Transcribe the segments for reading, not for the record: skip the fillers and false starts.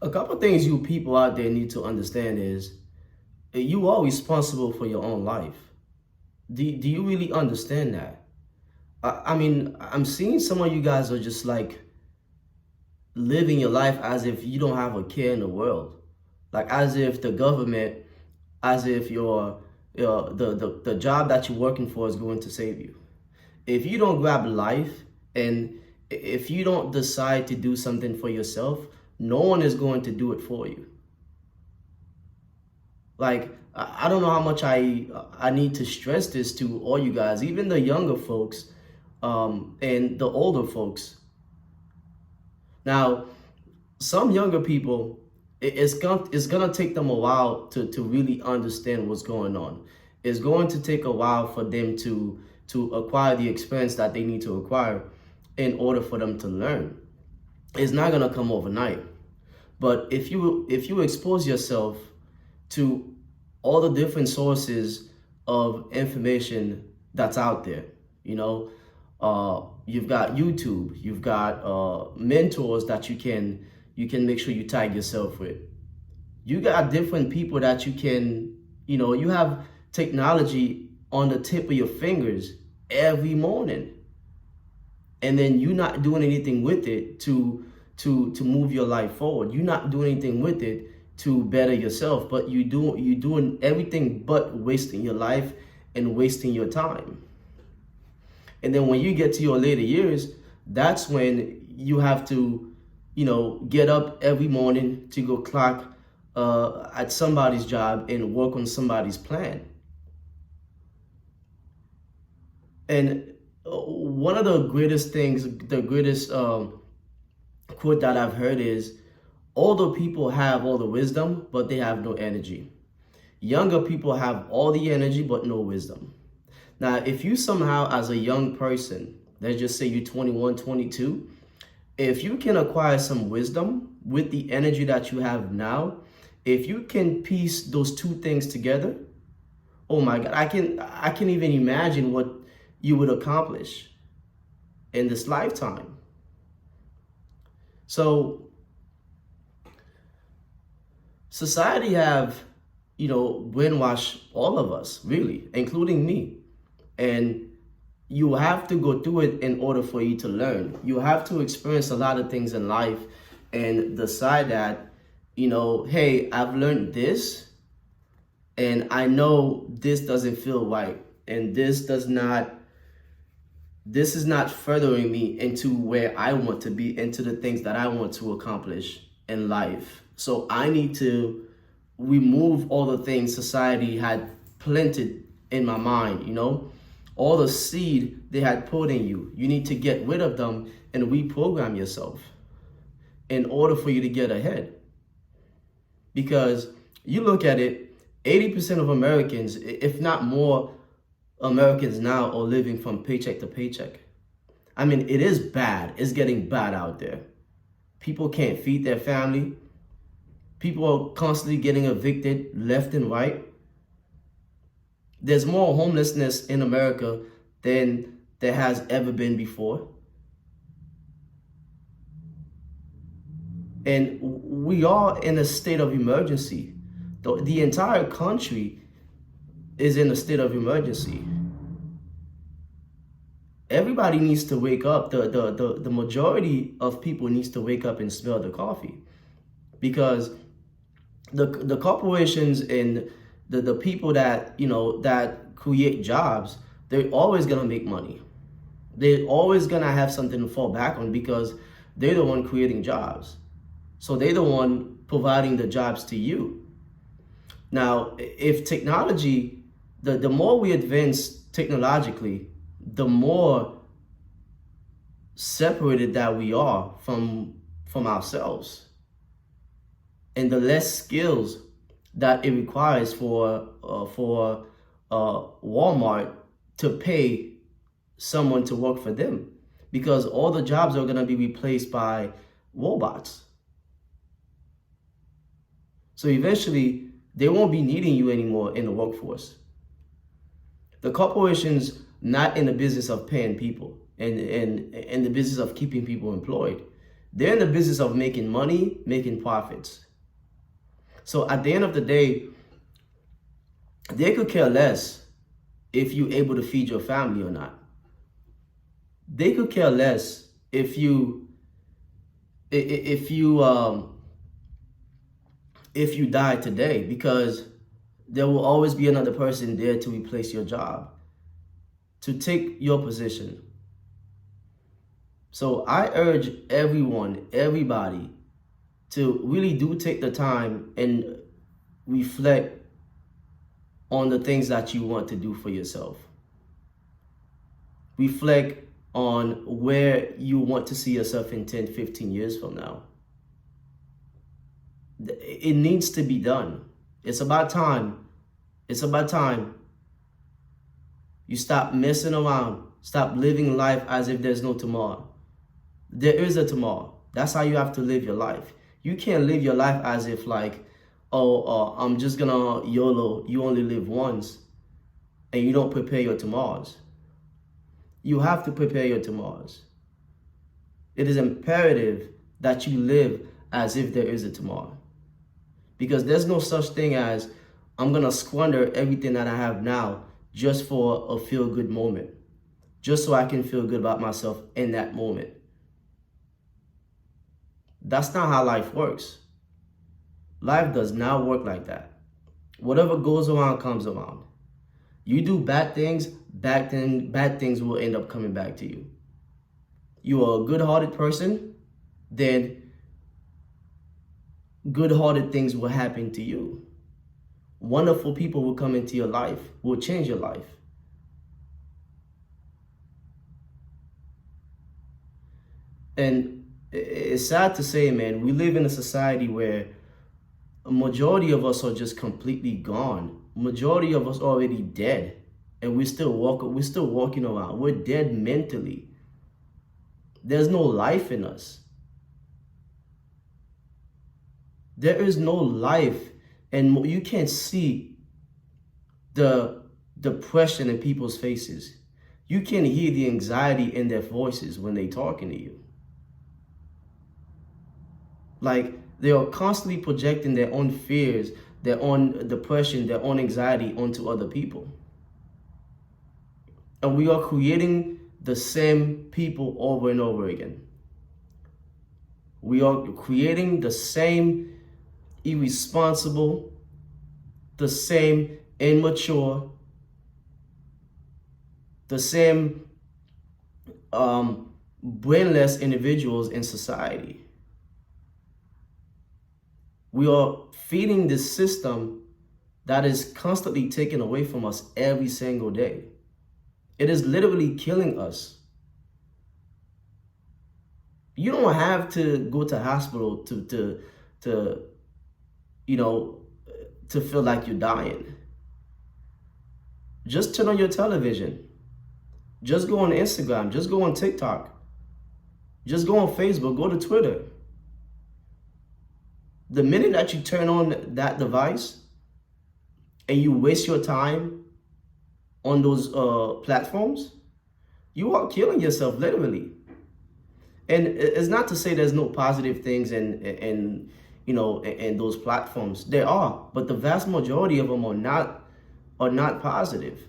A couple things you people out there need to understand is you are responsible for your own life. Do you really understand that? I mean, I'm seeing some of you guys are just like living your life as if you don't have a care in the world. Like as if the government, as if the job that you're working for is going to save you. If you don't grab life and if you don't decide to do something for yourself, no one is going to do it for you. Like I don't know how much I need to stress this to all you guys, even the younger folks, and the older folks. Now, some younger people, it's gonna take them a while to really understand what's going on. It's going to take a while for them to acquire the experience that they need to acquire in order for them to learn. It's not gonna come overnight. But if you expose yourself to all the different sources of information that's out there, you know, you've got YouTube, you've got mentors that you can make sure you tag yourself with. You got different people that you can, you have technology on the tip of your fingers every morning, and then you're not doing anything with it to move your life forward. You're not doing anything with it to better yourself, but you're doing everything but wasting your life and wasting your time. And then when you get to your later years, that's when you have to, get up every morning to go clock at somebody's job and work on somebody's plan. And one of the greatest things, the greatest quote that I've heard is, older people have all the wisdom, but they have no energy. Younger people have all the energy, but no wisdom. Now, if you somehow, as a young person, let's just say you're 21, 22, if you can acquire some wisdom with the energy that you have now, if you can piece those two things together, oh my God, I can even imagine what you would accomplish in this lifetime. So society have, brainwashed all of us, really, including me. And you have to go through it in order for you to learn. You have to experience a lot of things in life and decide that, hey, I've learned this and I know this doesn't feel right. And this is not furthering me into where I want to be, into the things that I want to accomplish in life. So I need to remove all the things society had planted in my mind, all the seed they had put in you. You need to get rid of them and reprogram yourself in order for you to get ahead. Because you look at it, 80% of Americans, if not more Americans now, are living from paycheck to paycheck. I mean, it is bad. It's getting bad out there. People can't feed their family. People are constantly getting evicted left and right. There's more homelessness in America than there has ever been before. And we are in a state of emergency. The entire country is in a state of emergency. Everybody needs to wake up. The majority of people needs to wake up and smell the coffee. Because the corporations and the people that that create jobs, they're always gonna make money. They're always gonna have something to fall back on because they're the one creating jobs. So they're the one providing the jobs to you. Now, if technology, the more we advance technologically, the more separated that we are from ourselves, and the less skills that it requires for Walmart to pay someone to work for them, because all the jobs are going to be replaced by robots. So eventually, they won't be needing you anymore in the workforce. The corporations not in the business of paying people and in the business of keeping people employed. They're in the business of making money, making profits. So at the end of the day, they could care less if you're able to feed your family or not. They could care less if you die today, because there will always be another person there to replace your job, to take your position. So I urge everybody, to really do take the time and reflect on the things that you want to do for yourself. Reflect on where you want to see yourself in 10, 15 years from now. It needs to be done. It's about time. It's about time you stop messing around. Stop living life as if there's no tomorrow. There is a tomorrow. That's how you have to live your life. You can't live your life as if like, oh, I'm just gonna YOLO. You only live once, and you don't prepare your tomorrows. You have to prepare your tomorrows. It is imperative that you live as if there is a tomorrow. Because there's no such thing as, I'm gonna squander everything that I have now just for a feel-good moment, just so I can feel good about myself in that moment. That's not how life works. Life does not work like that. Whatever goes around comes around. You do bad things, bad things will end up coming back to you. You are a good-hearted person, then good-hearted things will happen to you. Wonderful people will come into your life, will change your life. And it's sad to say, man, we live in a society where a majority of us are just completely gone. Majority of us already dead, and we're still walking around. We're dead mentally. There's no life in us. There is no life, and you can't see the depression in people's faces. You can hear the anxiety in their voices when they're talking to you. Like, they are constantly projecting their own fears, their own depression, their own anxiety onto other people. And we are creating the same people over and over again. We are creating the same irresponsible, the same immature, the same brainless individuals in society. We are feeding this system that is constantly taken away from us every single day. It is literally killing us. You don't have to go to hospital to feel like you're dying. Just turn on your television. Just go on Instagram. Just go on TikTok. Just go on Facebook. Go to Twitter. The minute that you turn on that device and you waste your time on those platforms, you are killing yourself, literally. And it's not to say there's no positive things in those platforms. There are, but the vast majority of them are not positive.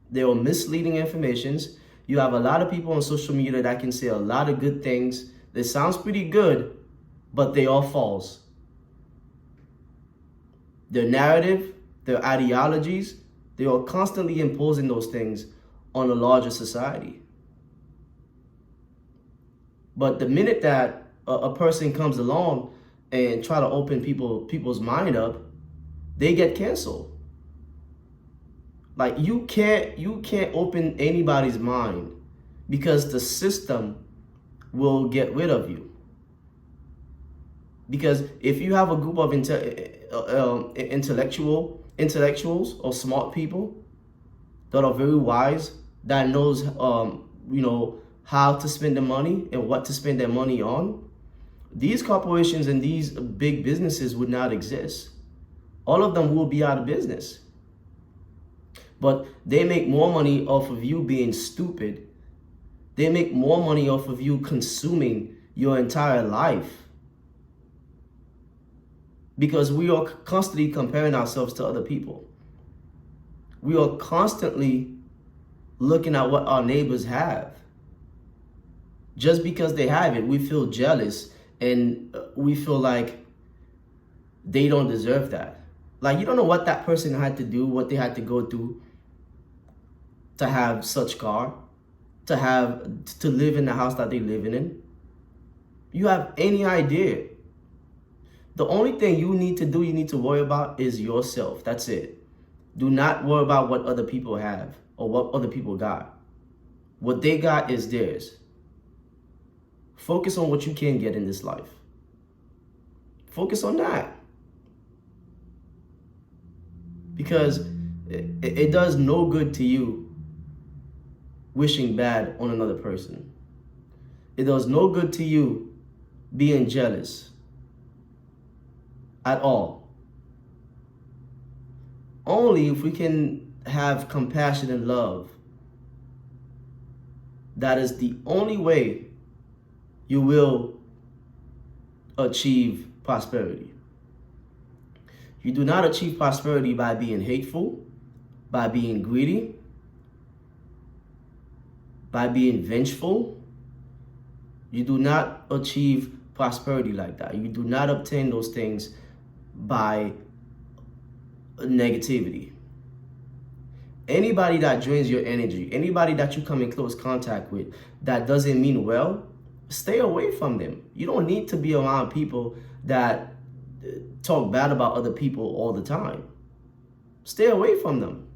They are misleading informations. You have a lot of people on social media that can say a lot of good things. That sounds pretty good, but they are false. Their narrative, their ideologies, they are constantly imposing those things on a larger society. But the minute that a person comes along and try to open people's mind up, they get canceled. Like, you can't open anybody's mind, because the system will get rid of you. Because if you have a group of intellectuals or smart people that are very wise, that knows how to spend the money and what to spend their money on, these corporations and these big businesses would not exist. All of them will be out of business. But they make more money off of you being stupid. They make more money off of you consuming your entire life. Because we are constantly comparing ourselves to other people. We are constantly looking at what our neighbors have. Just because they have it, we feel jealous and we feel like they don't deserve that. Like, you don't know what that person had to do, what they had to go through to have such car, to live in the house that they're living in. You have any idea? The only thing you need to worry about is yourself. That's it. Do not worry about what other people have or what other people got. What they got is theirs. Focus on what you can get in this life. Focus on that. Because it does no good to you wishing bad on another person. It does no good to you being jealous at all. Only if we can have compassion and love, that is the only way you will achieve prosperity. You do not achieve prosperity by being hateful, by being greedy, by being vengeful. You do not achieve prosperity like that. You do not obtain those things by negativity. Anybody that drains your energy, anybody that you come in close contact with that doesn't mean well, stay away from them. You don't need to be around people that talk bad about other people all the time. Stay away from them.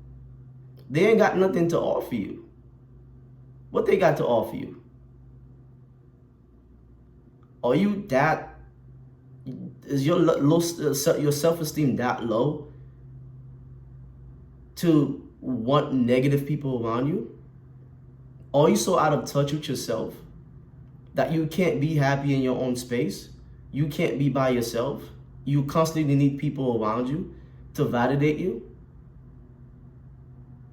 They ain't got nothing to offer you. What they got to offer you? Are you that, is your self-esteem that low to want negative people around you? Are you so out of touch with yourself that you can't be happy in your own space? You can't be by yourself? You constantly need people around you to validate you?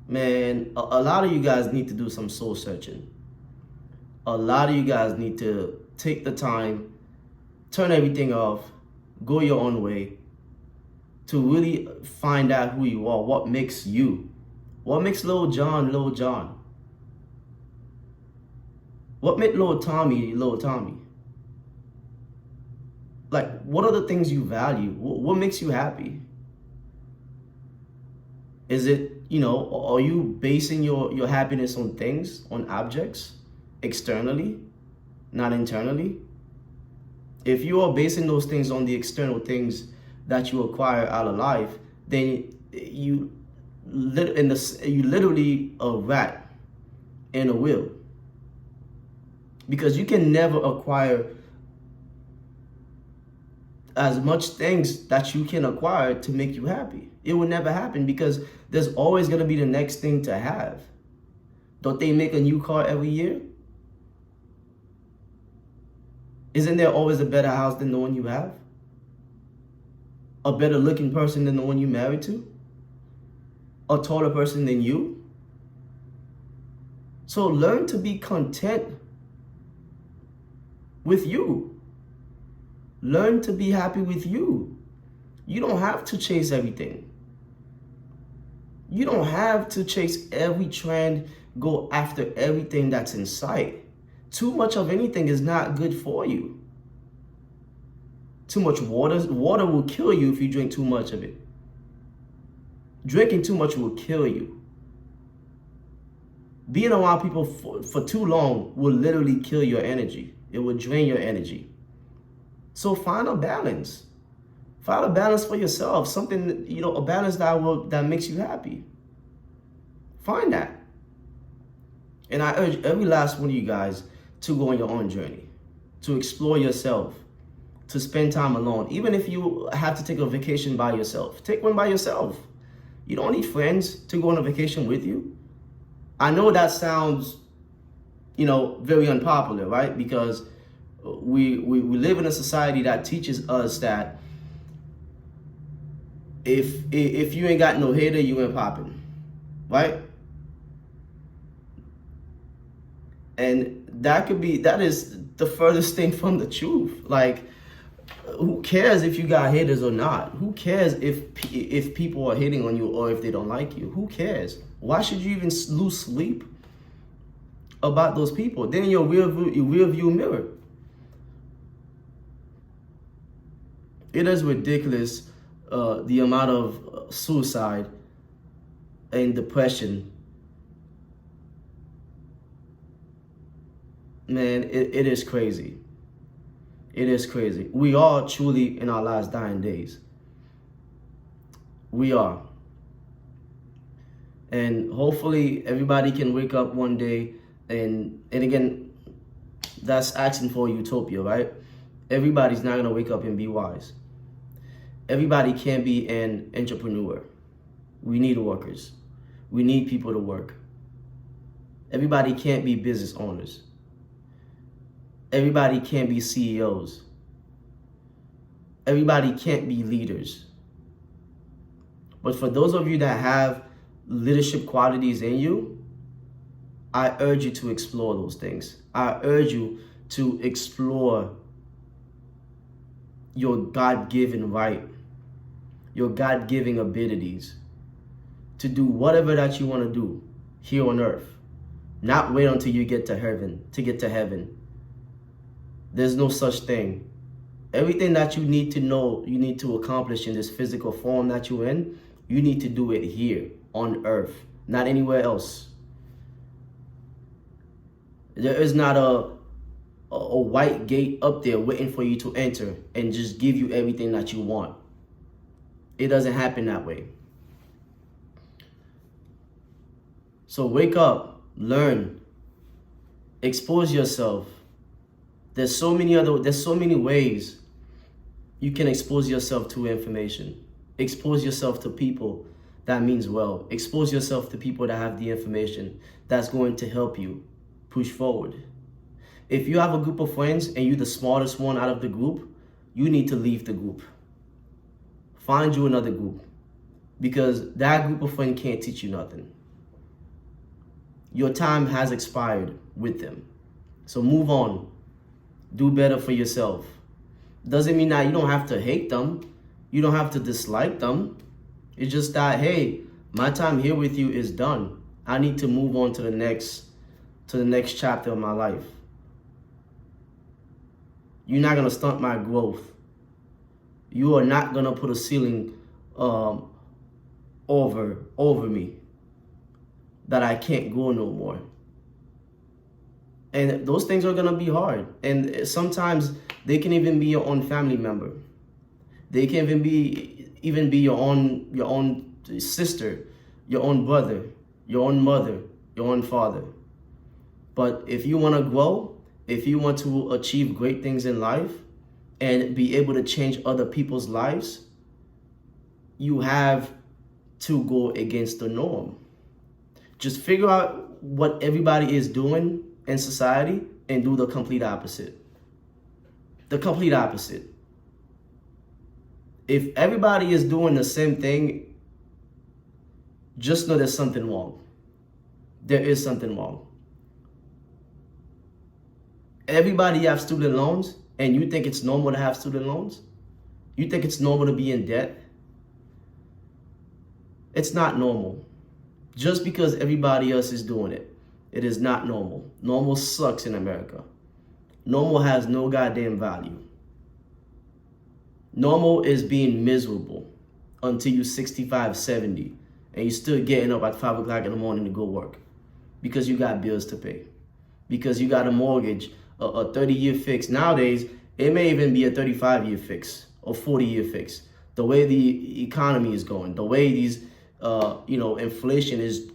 Man, a lot of you guys need to do some soul searching. A lot of you guys need to take the time, turn everything off, go your own way, to really find out who you are, what makes you. What makes Lil Jon, Lil Jon? What made Lil Tommy, Lil Tommy? Like, what are the things you value? What makes you happy? Is it, are you basing your happiness on things, on objects, externally, not internally? If you are basing those things on the external things that you acquire out of life, then you literally a rat in a wheel. Because you can never acquire as much things that you can acquire to make you happy. It will never happen because there's always going to be the next thing to have. Don't they make a new car every year? Isn't there always a better house than the one you have? A better looking person than the one you married to? A taller person than you? So learn to be content with you. Learn to be happy with you. You don't have to chase everything. You don't have to chase every trend, go after everything that's in sight. Too much of anything is not good for you. Too much water will kill you if you drink too much of it. Drinking too much will kill you. Being around people for too long will literally kill your energy. It will drain your energy. So find a balance. Find a balance for yourself. Something, a balance that makes you happy. Find that. And I urge every last one of you guys to go on your own journey, to explore yourself, to spend time alone. Even if you have to take a vacation by yourself, take one by yourself. You don't need friends to go on a vacation with you. I know that sounds, very unpopular, right? Because we live in a society that teaches us that if you ain't got no hater, you ain't popping, right? And that is the furthest thing from the truth. Like, who cares if you got haters or not? Who cares if people are hating on you or if they don't like you? Who cares? Why should you even lose sleep about those people? Then in your rear view mirror. It is ridiculous the amount of suicide and depression. Man, it is crazy. It is crazy. We are truly in our last dying days. We are. And hopefully everybody can wake up one day and again, that's asking for a utopia, right? Everybody's not gonna wake up and be wise. Everybody can't be an entrepreneur. We need workers. We need people to work. Everybody can't be business owners. Everybody can't be CEOs. Everybody can't be leaders. But for those of you that have leadership qualities in you, I urge you to explore those things. I urge you to explore your God-given right, your God-given abilities to do whatever that you want to do here on earth. Not wait until you get to heaven. There's no such thing. Everything that you need to know, you need to accomplish in this physical form that you're in, you need to do it here on earth, not anywhere else. There is not a white gate up there waiting for you to enter and just give you everything that you want. It doesn't happen that way. So wake up, learn, expose yourself. There's so many ways you can expose yourself to information. Expose yourself to people that means well. Expose yourself to people that have the information that's going to help you push forward. If you have a group of friends and you're the smartest one out of the group, you need to leave the group. Find you another group, because that group of friends can't teach you nothing. Your time has expired with them. So move on. Do better for yourself. Doesn't mean that you don't have to hate them. You don't have to dislike them. It's just that, hey, my time here with you is done. I need to move on to the next chapter of my life. You're not gonna stunt my growth. You are not gonna put a ceiling over me that I can't go no more. And those things are gonna be hard. And sometimes they can even be your own family member. They can even be your own sister, your own brother, your own mother, your own father. But if you want to grow, if you want to achieve great things in life and be able to change other people's lives, you have to go against the norm. Just figure out what everybody is doing in society and do the complete opposite. The complete opposite. If everybody is doing the same thing, just know there's something wrong. There is something wrong. Everybody have student loans, and you think it's normal to have student loans? You think it's normal to be in debt? It's not normal. Just because everybody else is doing it, it is not normal. Normal sucks in America. Normal has no goddamn value. Normal is being miserable until you're 65, 70, and you're still getting up at 5 o'clock in the morning to go work because you got bills to pay, because you got a mortgage, a 30-year fix. Nowadays, it may even be a 35-year fix or 40-year fix. The way the economy is going, the way these, inflation is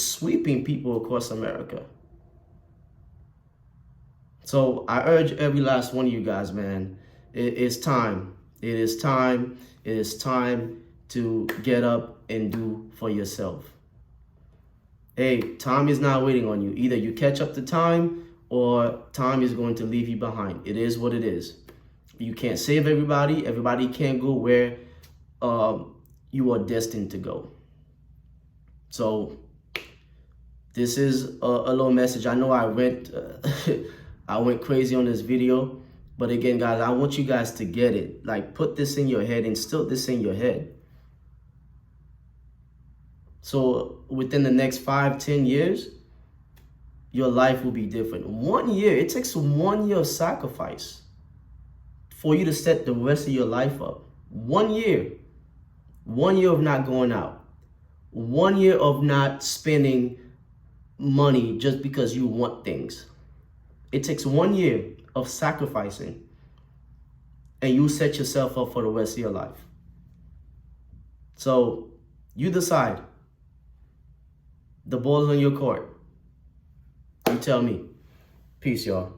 sweeping people across America. So I urge every last one of you guys, man, it is time. It is time. It is time to get up and do for yourself. Hey, time is not waiting on you. Either you catch up to time or time is going to leave you behind. It is what it is. You can't save everybody. Everybody can't go where you are destined to go. So this is a little message. I know I went I went crazy on this video. But again, guys, I want you guys to get it. Like, put this in your head, instill this in your head. So within the next 5-10 years, your life will be different. 1 year, it takes 1 year of sacrifice for you to set the rest of your life up. 1 year. 1 year of not going out. 1 year of not spending money just because you want things. It takes 1 year of sacrificing, and you set yourself up for the rest of your life. So you decide. The ball's on your court. You tell me. Peace, y'all.